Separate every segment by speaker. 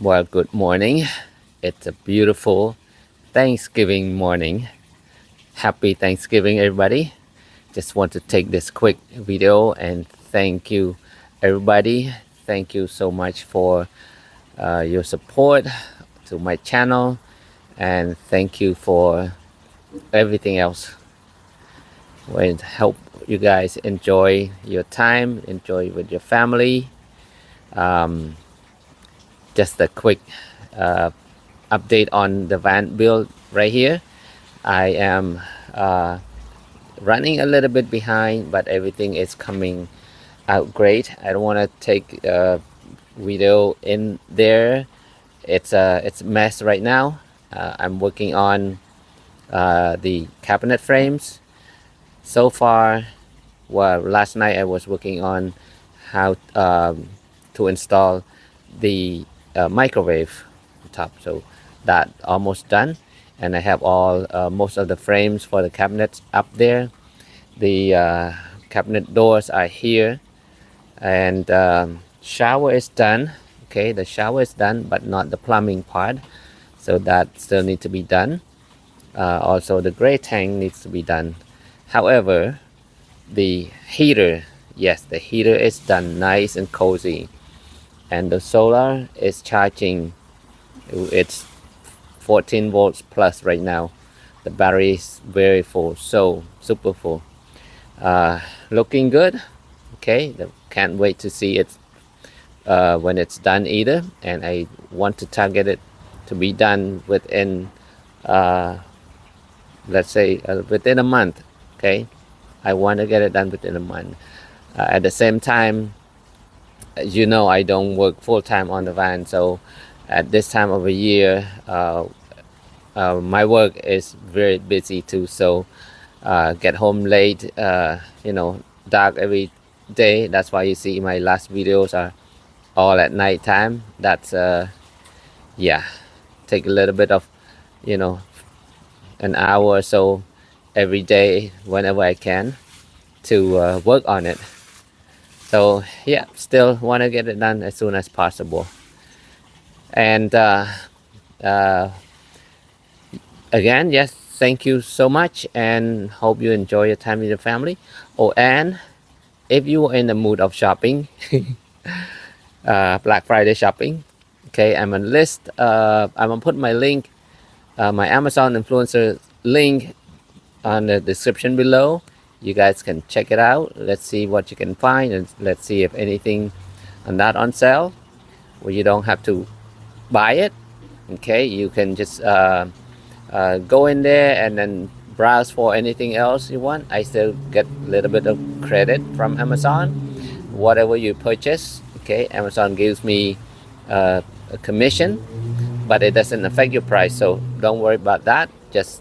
Speaker 1: Well, good morning. It's a beautiful Thanksgiving morning. Happy Thanksgiving, everybody. Just want to take this quick video and thank you, everybody. Thank you so much for your support to my channel, and thank you for everything else. We hope you guys enjoy your time, enjoy with your family. Um, just a quick uh, update on the van build right here. I am running a little bit behind, but everything is coming out great. I don't want to take a video in there. It's a mess right now. I'm working on the cabinet frames. So far, well, last night I was working on how to install the microwave on top. So that almost done, and I have all most of the frames for the cabinets up there. The cabinet doors are here, and shower is done. Okay, the shower is done, but not the plumbing part, so that still need to be done. Also, the gray tank needs to be done. However, the heater, yes, the heater is done, nice and cozy, and the solar is charging. It's 14 volts plus right now. The battery is very full, so super full. Looking good. Okay, can't wait to see it when it's done either, and I want to target it to be done within let's say within a month. Okay, I want to get it done within a month. At the same time, as you know, I don't work full-time on the van, so at this time of the year my work is very busy too. So get home late, dark every day. That's why you see my last videos are all at night time. That's yeah, take a little bit of, you know an hour or so every day whenever I can to work on it. So yeah, still want to get it done as soon as possible. And again, yes, thank you so much, and hope you enjoy your time with your family. Oh, and if you are in the mood of shopping, Black Friday shopping, okay, I'm gonna list. I'm gonna put my link, my Amazon influencer link, on the description below. You guys can check it out. Let's see what you can find, and let's see if anything on that on sale where you don't have to buy it. Okay, you can just go in there and then browse for anything else you want. I still get a little bit of credit from Amazon, whatever you purchase. Okay, Amazon gives me a commission, but it doesn't affect your price, so don't worry about that. Just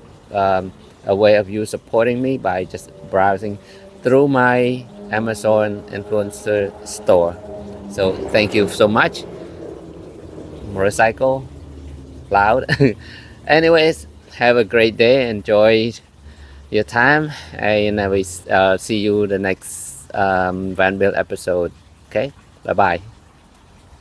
Speaker 1: a way of you supporting me by just browsing through my Amazon influencer store. So thank you so much. Motorcycle loud. Anyways, have a great day. Enjoy your time, and I will see you the next van build episode. Okay, bye bye.